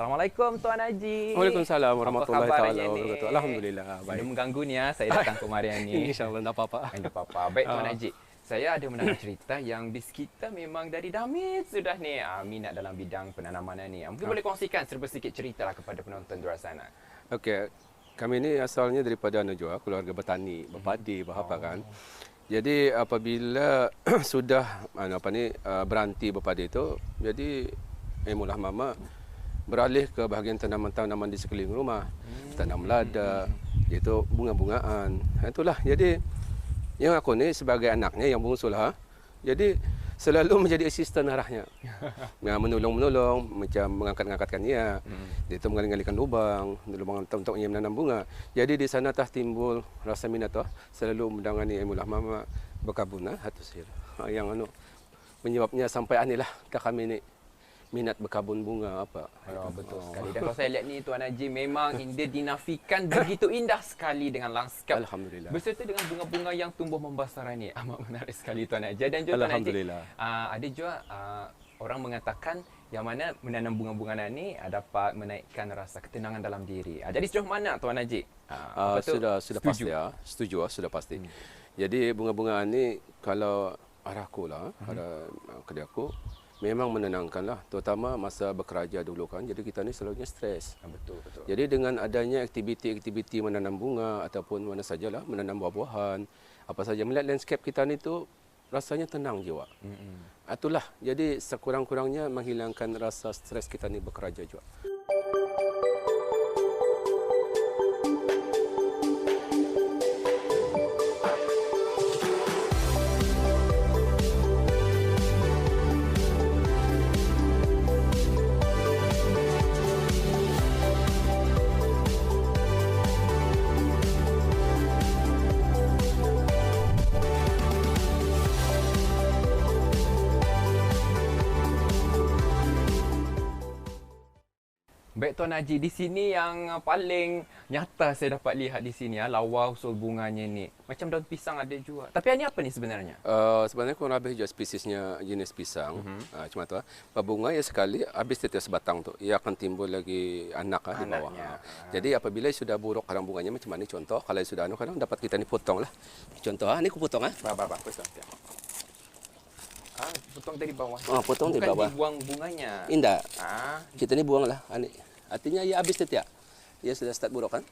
Assalamualaikum Tuan Haji. Waalaikumsalam warahmatullahi Apa taala khabarnya ni? wabarakatuh. Alhamdulillah Sudah baik. mengganggu ni ya, saya datang kemari ni. Insyaallah tak apa-apa. Tak apa-apa. Baik Tuan Haji. Saya ada mendengar cerita yang bis kita memang dari Damit sudah ni minat dalam bidang penanaman ni. Mungkin boleh kongsikan sedikit cerita lah kepada penonton di luar sana. Okey. Kami ni asalnya daripada Najwa, keluarga bertani, berpadi, berapa kan. Jadi apabila sudah berhenti berpadi itu, jadi mula mama beralih ke bahagian tanaman-tanaman di sekeliling rumah. Tanam lada, iaitu bunga-bungaan. Itulah. Jadi yang aku ni sebagai anaknya yang bungsu lah. Jadi selalu menjadi asisten arahnya. Menolong-menolong, macam mengangkat-angkatkan ia. Dia itu mengali-ngalikan lubang untuk ia menanam bunga. Jadi di sana timbul rasa minat selalu mendangani ilmu mama berkabun yang menyebabnya sampai anilah kami ni minat berkabun bunga apa. Betul sekali. Dan kalau saya lihat ni Tuan Haji memang dia dinafikan begitu indah sekali dengan lanskap. Alhamdulillah. Berserta dengan bunga-bunga yang tumbuh membasar ni. Amat menarik sekali Tuan Haji. Dan juga Tuan Haji, ada juga orang mengatakan yang mana menanam bunga-bunga ni dapat menaikkan rasa ketenangan dalam diri. Jadi sejauh mana Tuan Haji? Sudah pasti ya. Setuju sudah pasti. Jadi bunga-bunga ni kalau arahku lah, ada kedai aku memang menenangkanlah, terutama masa bekerja dulu kan. Jadi kita ni selalunya stres. Betul. Jadi dengan adanya aktiviti-aktiviti menanam bunga ataupun mana sajalah, menanam buah-buahan, apa saja, melihat landscape kita ni tu rasanya tenang jiwa. Itulah. Jadi sekurang-kurangnya menghilangkan rasa stres kita ni bekerja juga. Baik Tuan Haji, di sini yang paling nyata saya dapat lihat di sini lawa usul bunganya ni. Macam daun pisang ada juga. Tapi ini apa ni sebenarnya? Sebenarnya kurang lebih juga spesiesnya jenis pisang. Cuma tu bunga ya sekali habis setiap sebatang tu ia akan timbul lagi anak di bawah. Jadi apabila sudah buruk karang bunganya macam mana contoh, kalau sudah kadang dapat kita ni potong lah. Contoh ni aku potong Potong. Potong dari bawah. Potong dari bawah. Bukan dibuang bunganya. Indah. Kita ni buang lah. Artinya ia habis setiap. Ia sudah start buruk kan?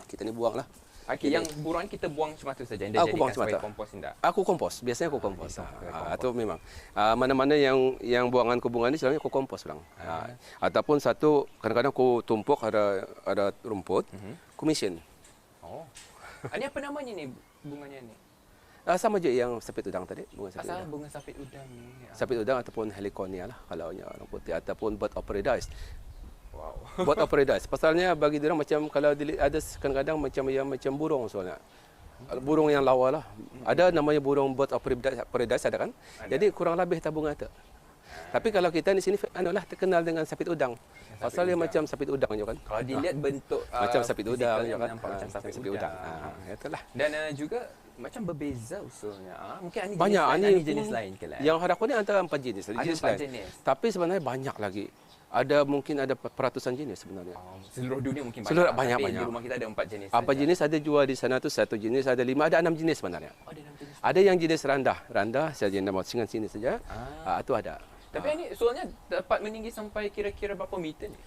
Kita ni buang lah. Okey, yang buruan kita buang cuma tu saja. Aku buang cuma tu. Kompos indah. Aku kompos. Biasanya aku kompos. Atau memang mana-mana yang buangan ke bunga ni selalunya aku kompos lang. Ataupun satu kadang-kadang aku tumpuk ada rumput, aku mesin. Ini apa namanya ni bunganya ni? Sama je yang sapit udang tadi, bunga sapit udang. Bunga sapit udang ni. Sapit udang ataupun heliconia lah kalau orang putih, ataupun bird of paradise. Wow. Bird of paradise. Pasalnya bagi dia macam kalau ada kadang-kadang macam burung soalnya. Burung yang lawa lah. Ada namanya burung bird of paradise ada kan? Jadi kurang lebih bunga tu. Tapi kalau kita di sini terkenal dengan sapit udang. Pasal dia macam sapit udang juga kan. Kalau dilihat bentuk macam sapit udang juga kan. Nampak macam sapit udang. Itulah. Dan juga macam berbeza usulnya. Mungkin ini banyak jenis lain ke lah. Yang hadaku ni antara 4 jenis. Ada 4 jenis. Tapi sebenarnya banyak lagi. Mungkin ada peratusan jenis sebenarnya. Seluruh dunia mungkin banyak. Seluruh banyak. Di rumah kita ada 4 jenis. 4 jenis ada jual di sana tu 1 jenis, ada 5, ada 6 jenis sebenarnya. Ada 6 jenis. Ada yang jenis randah saja nama singan sini saja. Itu ada. Tapi ini soalnya dapat meninggi sampai kira-kira berapa meter ni?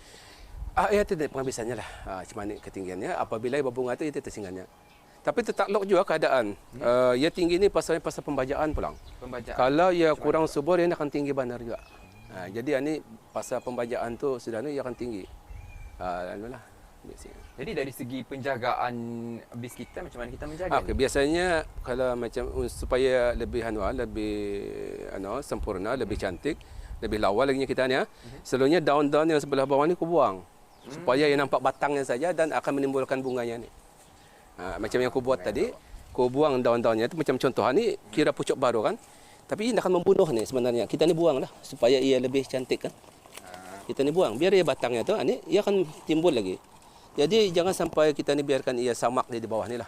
Ya itu penghabisannya lah. Macam mana ketinggiannya. Apabila berbunga itu tersingannya. Tapi tertakluk juga keadaan. Ia tinggi ni pasal pembajaan pulang. Kalau ia kurang subur, ia akan tinggi benar juga. Jadi ini pasal pembajaan tu sudah ni ia akan tinggi. Jadi dari segi penjagaan bis kita macam mana kita menjaga? Biasanya kalau macam supaya lebih sempurna, lebih cantik, lebih lawa lagi kita ni selalunya daun-daun yang sebelah bawah ni aku buang. Supaya ia nampak batangnya saja dan akan menimbulkan bunganya ni. Macam yang aku buat tadi, aku buang daun-daunnya tu macam contoh ni kira pucuk baru kan. Tapi ia akan membunuh ni sebenarnya. Kita ni buang lah supaya ia lebih cantik kan. Kita ni buang. Biar ia batangnya tu ni ia akan timbul lagi. Jadi jangan sampai kita ni biarkan ia samak di bawah ni lah.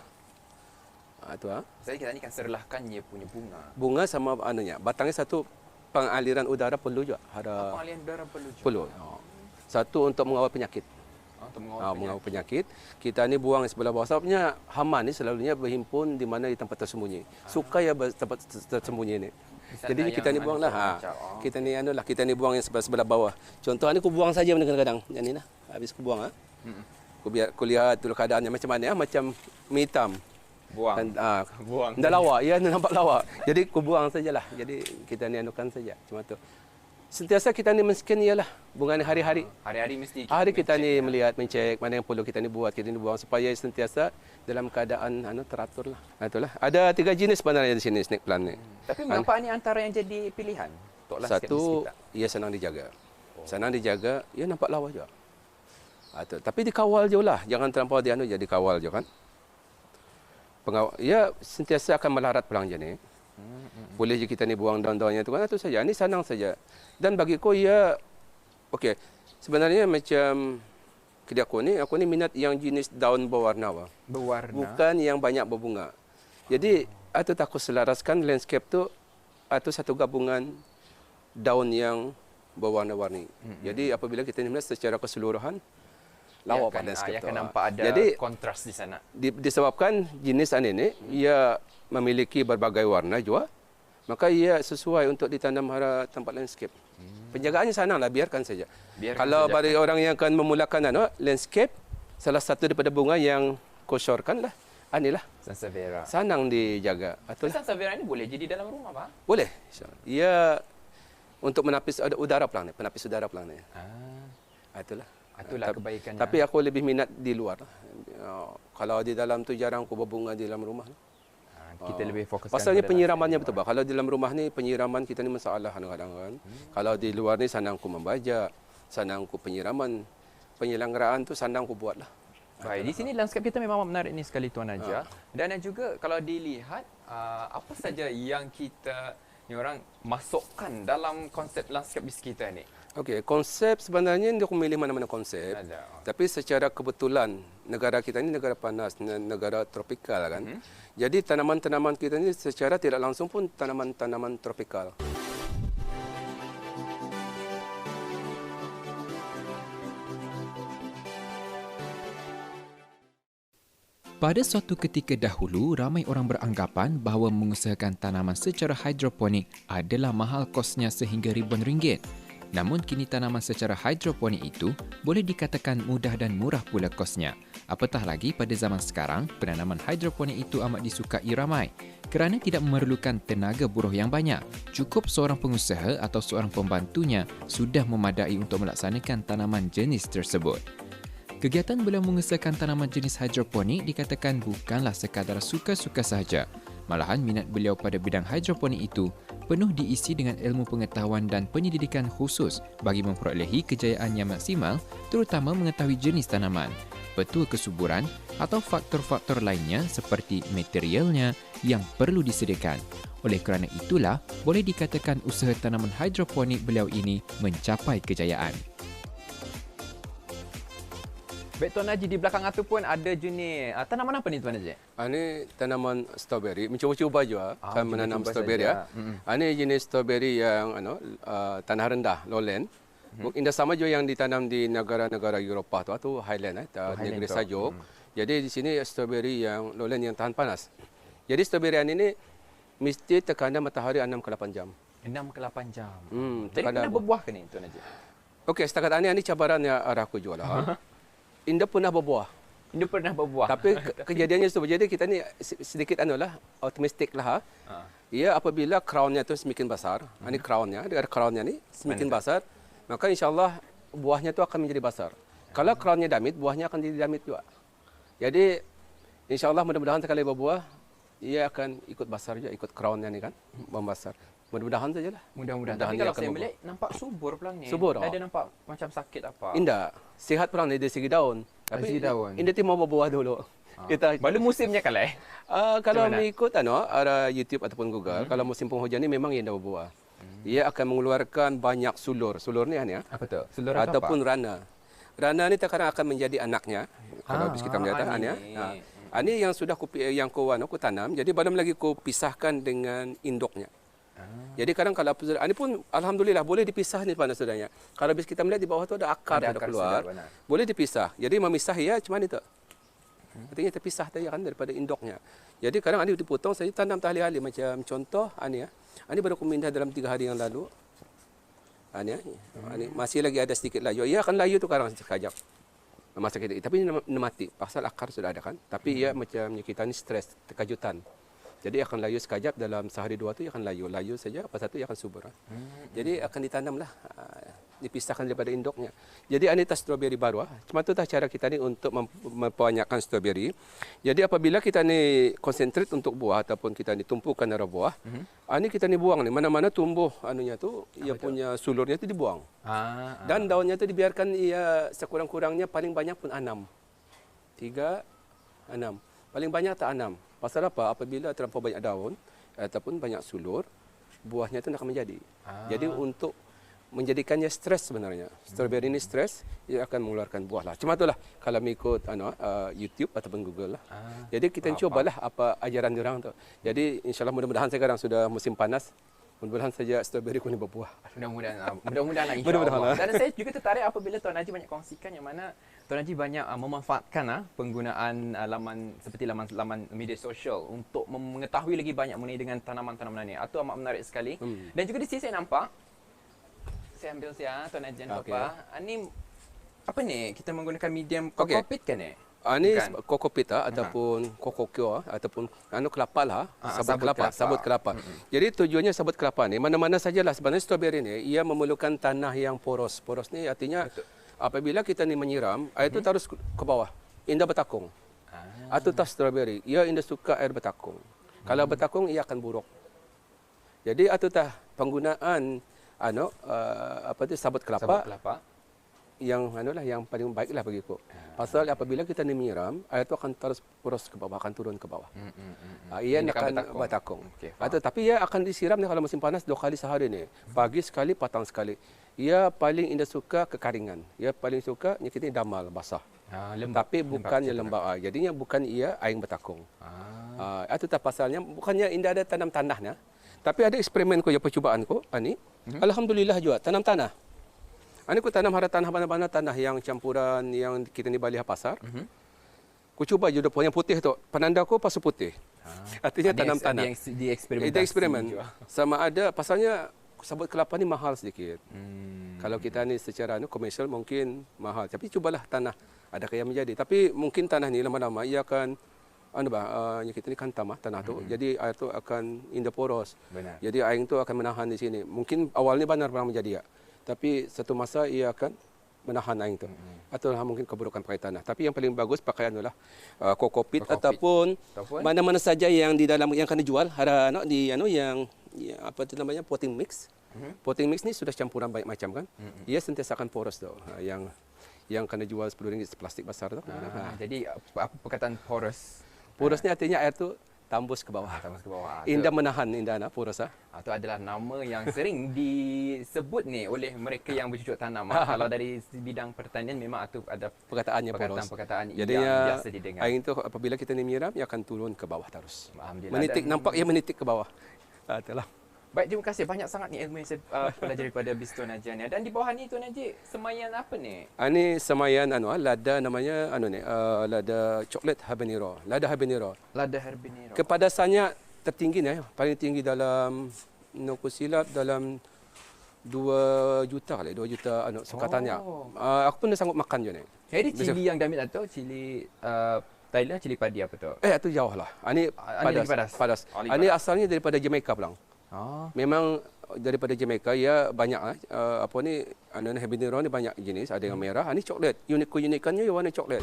Jadi kita ni kan serlahkan ia punya bunga. Bunga sama batangnya satu pengaliran udara perlu juga. Pengaliran udara perlu juga. Perlu. Satu untuk mengawal penyakit. Untuk mengawal Mengawal penyakit. Kita ni buang di sebelah bawah. Sebabnya hama ni selalunya berhimpun di mana di tempat tersembunyi. Suka ya tempat tersembunyi ni. Jadi kita ni buanglah. Kita ni kita ni buang yang sebelah bawah. Contoh ni aku buang saja kadang-kadang. Yang ni lah. Habis aku buang Aku lihat dulu keadaannya macam mana macam mie hitam. Buang. Buang. Dah lawak, ya nampak lawak. Jadi aku buang sajalah. Jadi kita ni anukan saja. Cuma tu. Sentiasa kita ni men-scan ialah bunga ni hari-hari. Hari-hari mesti hari kita ni melihat, mencek mana yang perlu kita ni buat, kita ni buang supaya sentiasa dalam keadaan teratur lah. Itulah. Ada 3 jenis sebenarnya di sini snake plant ni. Tapi mengapa ni antara yang jadi pilihan untuk landscape Satu, ia senang dijaga. Senang dijaga, ia nampak lawa juga. Tapi dikawal je lah. Jangan terlampau jadi dikawal je kan. Ia sentiasa akan melarat pulang je ni. Boleh je kita ni buang daun-daunnya tu kan. Itu saja. Ini senang saja. Dan bagiku ia okey. Sebenarnya macam kedai aku ni minat yang jenis daun berwarna. Berwarna. Bukan yang banyak berbunga. Jadi atau aku selaraskan landscape tu atau satu gabungan daun yang berwarna-warni. Jadi apabila kita ni melihat secara keseluruhan lawa pada landscape tu. Akan nampak ada kontras di sana. Disebabkan jenis ini ia memiliki berbagai warna juga. Maka ia sesuai untuk ditanam pada tempat landscape. Penjagaannya senanglah, biarkan saja. Kalau bagi orang yang akan memulakan landscape, salah satu daripada bunga yang kosorkan lah. Inilah. Sansevieria. Senang dijaga. Sansevieria ini boleh jadi dalam rumah, Pak? Boleh. Ia untuk menapis udara pelang ni, penapis udara pelang ni. Itulah kebaikannya. Tapi aku lebih minat di luar. Kalau di dalam tu jarang aku berbunga di dalam rumah. Kita lebih fokus. Pasalnya penyiramannya betul, Pak. Kalau di dalam rumah ni penyiraman kita ni masalah kadang-kadang kan. Kalau di luar ni senang aku membajak, senang aku penyiraman, penyelenggaraan tu senang aku buatlah. Baik, di sini landscape kita memang menarik ni sekali Tuan Najah. Dan juga kalau dilihat apa saja yang kita ni orang masukkan dalam konsep landscape di sekitar ni. Okey, konsep sebenarnya dia aku milih mana-mana konsep. Tapi secara kebetulan negara kita ni negara panas, negara tropikal kan. Jadi tanaman-tanaman kita ni secara tidak langsung pun tanaman-tanaman tropikal. Pada suatu ketika dahulu, ramai orang beranggapan bahawa mengusahakan tanaman secara hidroponik adalah mahal kosnya sehingga ribuan ringgit. Namun kini tanaman secara hidroponik itu boleh dikatakan mudah dan murah pula kosnya. Apatah lagi pada zaman sekarang, penanaman hidroponik itu amat disukai ramai kerana tidak memerlukan tenaga buruh yang banyak. Cukup seorang pengusaha atau seorang pembantunya sudah memadai untuk melaksanakan tanaman jenis tersebut. Kegiatan beliau mengusahakan tanaman jenis hidroponik dikatakan bukanlah sekadar suka-suka sahaja. Malahan minat beliau pada bidang hidroponik itu penuh diisi dengan ilmu pengetahuan dan penyelidikan khusus bagi memperolehi kejayaan yang maksimal, terutama mengetahui jenis tanaman, betul kesuburan atau faktor-faktor lainnya seperti materialnya yang perlu disediakan. Oleh kerana itulah, boleh dikatakan usaha tanaman hidroponik beliau ini mencapai kejayaan. Baik Tuan Najib, di belakang Atu pun ada jenis tanaman apa ni Tuan Najib? Ini tanaman strawberry, mencuba-cuba juga kan menanam strawberry ya. Ini jenis strawberry yang tanah rendah, lowland. Indah sama juga yang ditanam di negara-negara Eropah tu atau highland negeri sajuk. Jadi di sini strawberry yang lowland yang tahan panas. Jadi strawberry ini mesti tekanan matahari 6 ke 8 jam. 6 ke 8 jam. Jadi Tekanan pernah berbuah ke ni Tuan Najib? Okey, setakat ini cabaran yang arahku juga lah. Indah pernah berbuah. Indah pernah berbuah. Tapi kejadiannya itu jadi kita ni sedikit optimistik lah. Ia apabila crownnya tu semakin besar, ini crownnya, ada crownnya ni semakin besar, maka insya-Allah buahnya tu akan menjadi besar. Kalau crownnya damit, buahnya akan jadi damit juga. Jadi insya-Allah mudah-mudahan sekali berbuah, ia akan ikut besar juga, ikut crownnya ni kan, membesar. Mudah-mudahan sajalah. Mudah-mudahan. Tapi kalau saya melihat nampak subur pelang ni. Subur. Ada nampak macam sakit apa? Indah. Sihat pelang ni dari segi daun. Tapi daun. Indah mau berbuah dulu. Kita baru musimnya kalau kalau mengikut arah YouTube ataupun Google, kalau musim penghujan ni memang indah berbuah. Ia akan mengeluarkan banyak sulur. Sulur ni ya. Apa tu? Sulur ataupun apa? rana. Rana ni terkadang akan menjadi anaknya. Kalau kita melihat ya. Ini yang sudah aku tanam. Jadi belum lagi aku pisahkan dengan induknya. Jadi kadang kalau ini pun alhamdulillah boleh dipisah ni pada saudaranya. Kalau bis kita melihat di bawah tu ada akar yang keluar, boleh dipisah. Jadi memisah ya cuma itu. Artinya terpisah tadi kan daripada indoknya. Jadi kadang ada dipotong saya tanam tali-tali macam contoh ani ya. Ani baru kumindah dalam 3 hari yang lalu. Ani ya. Ani masih lagi ada sedikit layu. Ia akan layu tu kadang sekejap. Masa kita tapi ini mati. Pasal akar sudah ada kan. Tapi ia macam kita ni stres, terkejutan. Jadi akan layu sekejap dalam sehari dua tu ia akan layu saja. Lepas satu ia akan subur. Jadi akan ditanamlah, dipisahkan daripada induknya. Jadi ini tas strawberry baru. Cuma tu cara kita ni untuk membanyakkan strawberry. Jadi apabila kita ni konsentrate untuk buah ataupun kita ni tumpukan darah buah, ini kita ni buang ni mana-mana tumbuh anunya tu, ia punya sulurnya tu dibuang. Dan daunnya tu dibiarkan ia sekurang-kurangnya paling banyak pun 6. 3, 6. Paling banyak tak 6. Pasal apa? Apabila terlampau banyak daun ataupun banyak sulur, buahnya itu akan menjadi. Jadi untuk menjadikannya stres sebenarnya. Strawberry ini stres, ia akan mengeluarkan buah lah. Cuma itulah kalau mengikut YouTube ataupun Google lah. Jadi kita cubalah apa ajaran diorang tu. Jadi insyaAllah mudah-mudahan sekarang sudah musim panas. Mudah-mudahan saja strawberry kuning berbuah. Mudah-mudahan insyaAllah. Dan saya juga tertarik apabila Tuan Haji banyak kongsikan yang mana Tuan Haji banyak memanfaatkan penggunaan laman seperti laman media sosial untuk mengetahui lagi banyak mengenai dengan tanaman-tanaman ini. Itu amat menarik sekali. Dan juga di sini saya nampak, saya ambil Tuan Haji dan Papa. Ini apa ni? Kita menggunakan medium kokopit kan ni? Ini kokopit ataupun kokokyo ataupun kelapa lah, sabut kelapa. Jadi tujuannya sabut kelapa ni mana-mana sajalah sebenarnya strawberry ni ia memerlukan tanah yang poros. Poros ni artinya apabila kita ni menyiram, air itu terus ke bawah. Indah bertakung. Atau tas strawberry, ia indah suka air bertakung. Kalau bertakung ia akan buruk. Jadi atau tah penggunaan sabut kelapa. Yang yang paling baiklah bagiku. Pasal apabila kita ni menyiram, air itu akan terus poros ke bawah, akan turun ke bawah. Ia akan bertakung. Tapi ia akan disiram kalau musim panas 2 kali sehari ni. Pagi sekali, petang sekali. Ia paling indah suka kekeringan. Ia paling suka kita ni damal, basah. Tapi bukannya lembab. Jadinya bukan ia air bertakung. Itu tak pasalnya. Bukannya indah ada tanam tanahnya. Tapi ada eksperimen ko, percubaan ko. Alhamdulillah juga tanam tanah. Ini aku tanam tanah mana-mana tanah yang campuran yang kita ni balik pasar. Aku cuba je yang putih tu. Penanda aku pasal putih. Artinya tanam tanah. Di eksperimen. Sama ada pasalnya sabut kelapa ni mahal sedikit. Kalau kita ni secara komersial mungkin mahal. Tapi cubalah tanah. Adakah yang menjadi. Tapi mungkin tanah ni lama-lama ia akan kita ni kantam tanah tu. Jadi air tu akan indah poros. Benar. Jadi air tu akan menahan di sini. Mungkin awalnya benar menjadi ya. Tapi satu masa ia akan menahan air itu. Atau mungkin keburukan pakai tanah. Tapi yang paling bagus pakai kokopit ataupun mana-mana saja yang di dalam yang akan dijual yang apa itu namanya potting mix. Potting mix ni sudah campuran banyak macam kan. Ia sentiasa akan poros tu. Yang akan dijual RM10 plastik besar tu. Jadi apa perkataan poros? Poros ni artinya air tu tembus ke bawah. Indah menahan, indah poros. Itu adalah nama yang sering disebut ni oleh mereka yang bercucuk tanam. Kalau dari bidang pertanian memang itu ada perkataannya poros. Perkataan yang biasa didengar. Air itu apabila kita ni menyiram, ia akan turun ke bawah terus. Menitik, nampak ia menitik ke bawah. Itulah. Baik, terima kasih. Banyak sangat ni ilmu yang saya pelajari pada bis Tuan Haji. Dan di bawah ni Tuan Haji, semayan apa ni? Ini semayan lada namanya lada coklat habanero. Lada habanero. Kepadasannya tertinggi paling tinggi dalam aku silap dalam 2 juta kali, 2 juta sukatannya. Aku pun dah sanggup makan je ni. Jadi cili yang Damit atau cili Thailand, cili padi apa tu? Itu jauh lah. Ini padas. Ini asalnya daripada Jamaica pulang. Memang daripada Jamaica ia banyak habanero ni banyak jenis, ada yang merah, ini coklat. Keunikannya warna coklat.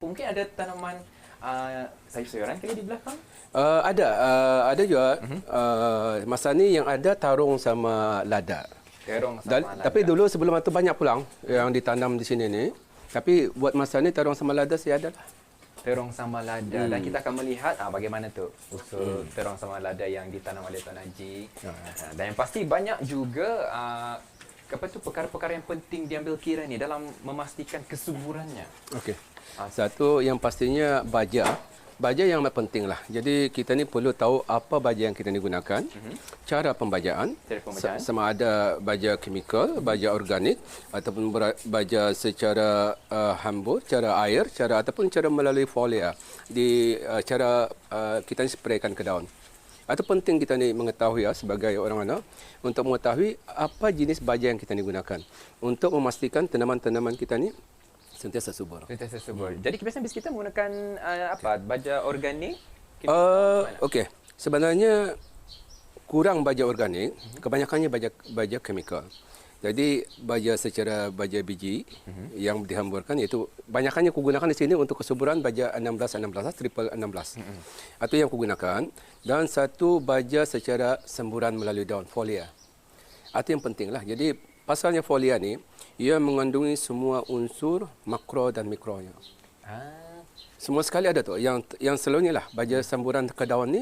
Mungkin ada tanaman sayur-sayuran kali di belakang? Ada juga. Masa ni yang ada tarung sama lada. Tapi dulu sebelum itu banyak pulang yang ditanam di sini ni. Tapi buat masa ni terong sama lada saya ada lah. Terong sama lada. Dan kita akan melihat bagaimana tu usul terong sama lada yang ditanam oleh Tuan Haji. Dan yang pasti banyak juga Apa tu perkara-perkara yang penting diambil kira ni dalam memastikan kesuburannya? Okey. Satu yang pastinya baja. Baja yang penting lah. Jadi kita ni perlu tahu apa baja yang kita ni gunakan, cara pembajaan, sama ada baja kimikal, baja organik ataupun baja secara hambur, cara air, ataupun cara melalui folia cara kita ni spraykan ke daun. Itu penting kita ni mengetahui sebagai orang anak untuk mengetahui apa jenis baja yang kita ni gunakan untuk memastikan tanaman-tanaman kita ni sentiasa subur. Sentiasa subur. Jadi kebiasaan kita menggunakan baja organik? Okey. Sebenarnya kurang baja organik, kebanyakannya baja kimikal. Jadi baja secara baja biji yang dihamburkan iaitu banyakannya aku gunakan di sini untuk kesuburan baja 16 triple 16. Itu yang aku gunakan dan satu baja secara semburan melalui daun folia. Itu yang penting lah. Jadi pasalnya folia ni ia mengandungi semua unsur makro dan mikronya. Semua sekali ada tu. Yang selalunya lah baja semburan ke daun ni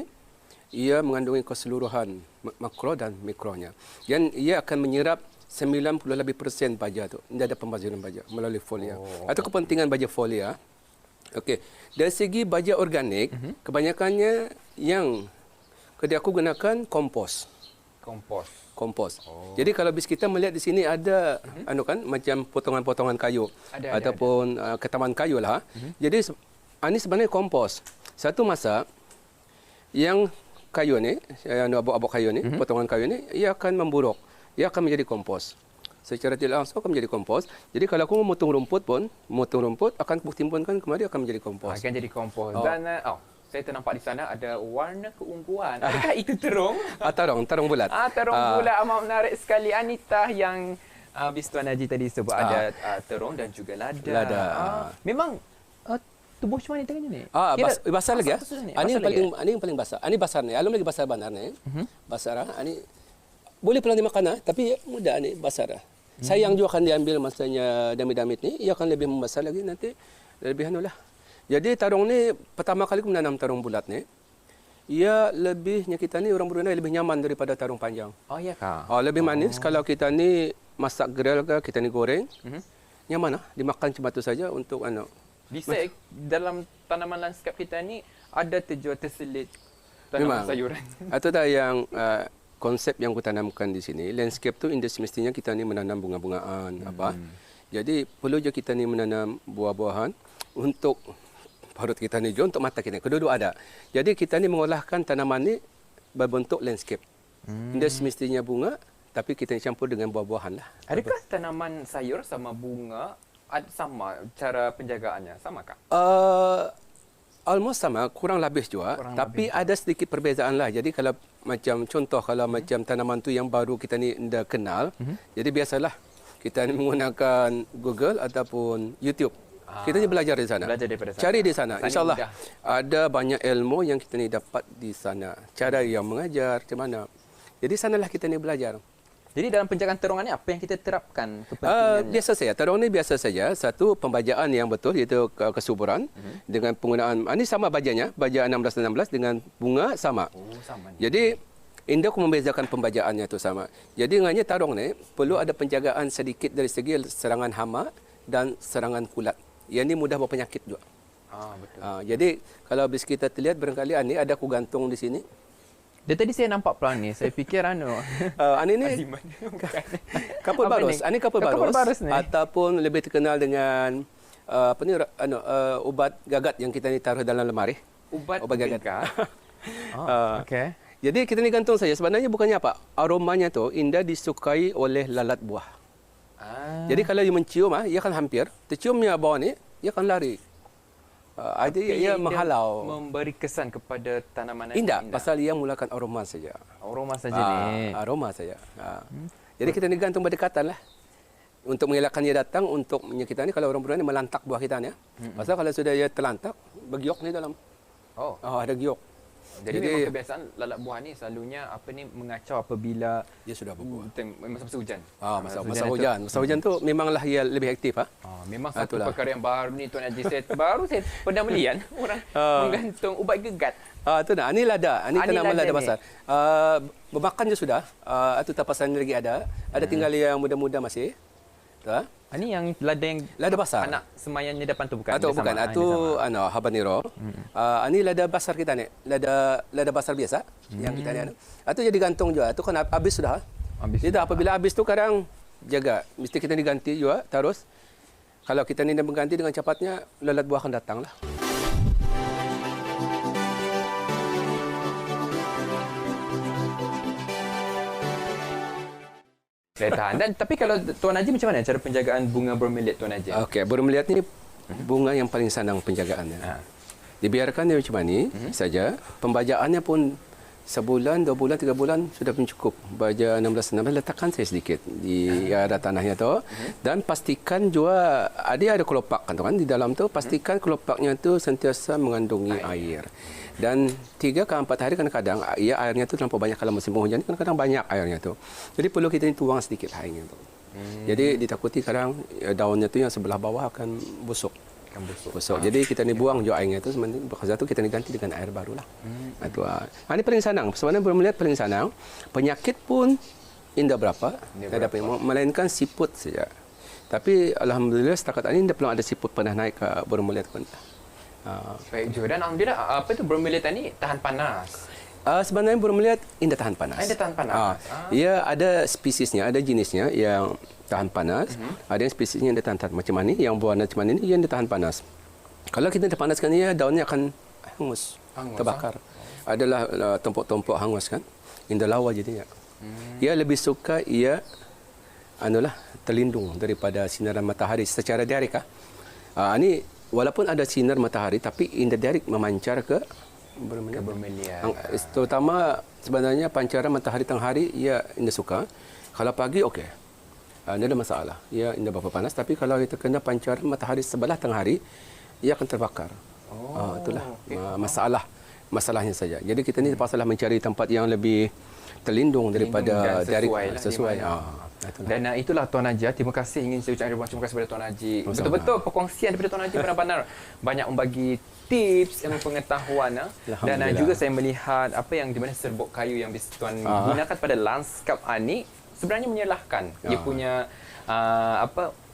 ia mengandungi keseluruhan makro dan mikronya. Dan ia akan menyerap 90% lebih baja tu. Tidak ada pembaziran baja melalui folia. Itu kepentingan baja folia. Okey. Dari segi baja organik, kebanyakannya yang aku gunakan kompos. Kompos. Jadi kalau bis kita melihat di sini ada macam potongan-potongan kayu ataupun ketaman kayu lah. Jadi ini sebenarnya kompos. Satu masa yang kayu ni, abok-abok kayu ni, potongan kayu ni, ia akan memburuk. Ia akan menjadi kompos. Secara tidak langsung akan menjadi kompos. Jadi kalau aku memotong rumput akan aku timpunkan kembali akan menjadi kompos. Akan jadi kompos. Dan saya ternampak di sana ada warna keungguan. Adakah itu terung? Terung bulat. Terung bulat amat menarik sekali. Anita yang Bis Tuan Haji tadi sebut ada terung dan juga lada. Memang tubuh macam mana tengahnya ni? Basah lagi ya. Ini yang paling basah. Ini basah ni. Alum lagi basah benar ni. Basah ini boleh pelan dimakan tapi mudah ni basah. Sayang juga akan diambil masanya damit-damit ni. Ia akan lebih membasah lagi nanti lebih lah. Jadi tarung ni pertama kali aku menanam tarung bulat ni, ia lebihnya kita ni orang Brunei lebih nyaman daripada tarung panjang. Oh ya kah? Lebih manis kalau kita ni masak grill ke kita ni goreng. Nyaman dimakan cuma tu saja untuk Bisa dalam tanaman lanskap kita ni ada terselit tanaman sayuran. Itu dah yang konsep yang aku tanamkan di sini. Landscape tu semestinya kita ni menanam bunga-bungaan Jadi perlu je kita ni menanam buah-buahan untuk perut kita ni juga untuk mata kita. Kedua-dua ada. Jadi kita ni mengolahkan tanaman ni berbentuk landscape. Dia semestinya bunga tapi kita campur dengan buah-buahan lah. Adakah tanaman sayur sama bunga sama cara penjagaannya? Sama kah? Almost sama, kurang lebih juga. Tapi ada sedikit perbezaan lah. Jadi kalau macam contoh macam tanaman tu yang baru kita ni dah kenal, jadi biasalah kita ni menggunakan Google ataupun YouTube. Kita ni belajar di sana. Belajar daripada sana. Cari di sana. InsyaAllah ada banyak ilmu yang kita ni dapat di sana. Cara yang mengajar, macam mana. Jadi sanalah kita ni belajar. Jadi dalam penjagaan terung ni apa yang kita terapkan kepentingannya? Biasa saja. Terung ni biasa saja. Satu, pembajaan yang betul iaitu kesuburan. Dengan penggunaan, ini sama bajanya. Baja 16-16 dengan bunga sama. Sama ni. Jadi, indah aku membezakan pembajaannya itu sama. Jadi dengannya tarung ni perlu ada penjagaan sedikit dari segi serangan hama dan serangan kulat. Yang ni mudah bawa penyakit juga. Betul. Jadi kalau habis kita terlihat barangkali ini ada aku gantung di sini. Dan tadi saya nampak pelan ni, saya fikir ini ni kapur barus. Ini kapur barus ni. Ataupun lebih terkenal dengan ubat gagat yang kita ni taruh dalam lemari. Ubat gagat. Okey. Jadi kita ni gantung saja. Sebenarnya bukannya apa? Aromanya tu indah disukai oleh lalat buah. Jadi kalau dia mencium, ia akan hampir. Terciumnya bawah ni, ia akan lari. Ia menghalau. Memberi kesan kepada tanaman indah. Pasal ia mulakan aroma saja. Aroma saja ni. Aroma saja. Jadi kita ni gantung berdekatan lah. Untuk mengelakkan dia datang, untuk kita ni kalau orang Brunei melantak buah kita ni. Pasal kalau sudah dia terlantak, bergiok ni dalam. Ada giok. Jadi memang kebiasaan lalat buah ni selalunya mengacau apabila dia sudah berbuah. Masa hujan. Masa hujan tu memanglah ia lebih aktif. Memang satu perkara yang baru ni Tuan Haji. Saya pernah melihat orang menggantung ubat gegat. Tu nak. Ini lada. Ini tanaman lada lada ni. basar. Bermakan je sudah. Itu tapasan lagi ada. Ada tinggal yang muda-muda masih. Tu. Ini yang Lada basar. anak semayannya depan tu bukan? Atau Dia sama? bukan. Itu habanero. Ini lada basar kita ni. Lada basar biasa yang kita ni. Itu jadi gantung juga. Itu kan habis sudah. Jadi apabila habis tu kadang jaga. Mesti kita diganti juga terus. Kalau kita ni mengganti dengan cepatnya, lalat buah akan datanglah. Saya tahan. Dan tapi kalau Tuan Haji macam mana cara penjagaan bunga bromeliad Tuan Haji? Okey, bromeliad ni bunga yang paling senang penjagaannya. Dibiarkan dia macam ni saja. Pembajaannya pun sebulan, 2 bulan, 3 bulan sudah pun cukup. Baja 16 letakkan saya sedikit di area tanahnya tu dan pastikan juga ada kelopak kan di dalam tu, pastikan kelopaknya tu sentiasa mengandungi air. Dan 3 ke 4 hari kadang-kadang airnya tu terlampau banyak kalau musim penghujan kadang-kadang banyak airnya tu. Jadi perlu kita ni tuang sedikit airnya tu. Jadi ditakuti kadang daunnya tu yang sebelah bawah akan busuk. Busuk. Jadi kita ni buang je airnya tu, sementara tu kita ni ganti dengan air barulah. Ini paling senang. Sebenarnya bromeliad paling senang. Penyakit pun indah berapa. Melainkan siput saja. Tapi alhamdulillah setakat ini belum ada siput pernah naik ke bromeliad pun. Baik juga. Dan alhamdulillah apa tu bromeliad ni tahan panas. Sebenarnya bromeliad indah tahan panas. Indah tahan panas. Ia ada spesiesnya, ada jenisnya yang tahan panas. Ada yang spesiesnya yang dia tahan macam ni, yang berwarna macam ni yang dia tahan panas. Kalau kita panaskan ia, daunnya akan hangus terbakar. Adalah tumpuk-tumpuk hangus kan. Indah lawa jadinya. Ia lebih suka terlindung daripada sinaran matahari secara direct. Ini walaupun ada sinar matahari tapi indah direct memancar ke bromeliad. Terutama sebenarnya pancaran matahari tengah hari ia indah suka. Kalau pagi okey. Tidak ada masalah. Ia indah berapa panas tapi kalau kita kena pancaran matahari sebelah tengah hari ia akan terbakar. Itulah masalahnya saja. Jadi kita ni terpaksalah mencari tempat yang lebih terlindung daripada sesuai. Dan itulah Tuan Haji. Terima kasih ingin saya ucapkan terima kasih kepada Tuan Haji. Betul-betul perkongsian daripada Tuan Haji benar-benar banyak membagi tips, ilmu pengetahuan dan juga saya melihat apa yang di mana serbuk kayu yang Tuan gunakan pada lanskap ni sebenarnya menyalahkan dia punya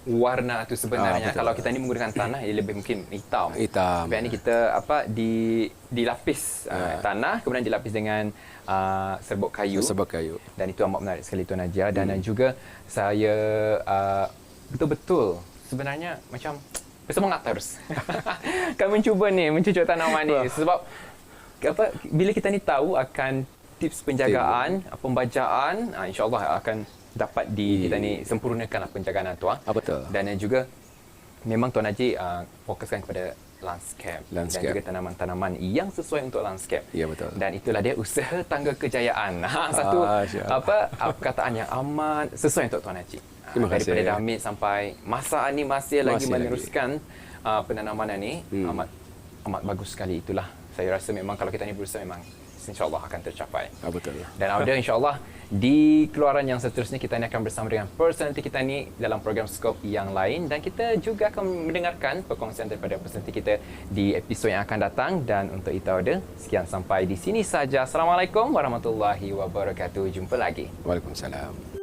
warna tu sebenarnya. Kalau kita ni menggunakan tanah ia lebih mungkin hitam. Tapi ni kita dilapis tanah kemudian dilapis dengan serbuk kayu. Dan itu amat menarik sekali Tuan Haji. Dan juga saya betul-betul sebenarnya macam bersemangat terus. Kami mencuba ni mencucuk tanaman ni sebab bila kita ni tahu akan tips penjagaan, pembajaan, insya-Allah akan dapat kita ni sempurnakanlah penjagaan tu. Betul. Dan juga memang Tuan Haji fokuskan kepada landscape dan juga tanaman-tanaman yang sesuai untuk landscape. Ya, betul. Dan itulah dia usaha tangga kejayaan. Satu perkataan yang amat sesuai untuk Tuan Haji. Daripada Damit sampai masa ini masih lagi meneruskan penanaman ini amat bagus sekali. Itulah saya rasa memang kalau kita ni berusaha memang insya-Allah akan tercapai. Betul. Dan ada insya-Allah di keluaran yang seterusnya kita ni akan bersama dengan personality kita ni dalam program Skop yang lain dan kita juga akan mendengarkan perkongsian daripada personality kita di episod yang akan datang. Dan untuk itu ada sekian sampai di sini saja. Assalamualaikum warahmatullahi wabarakatuh. Jumpa lagi. Waalaikumsalam.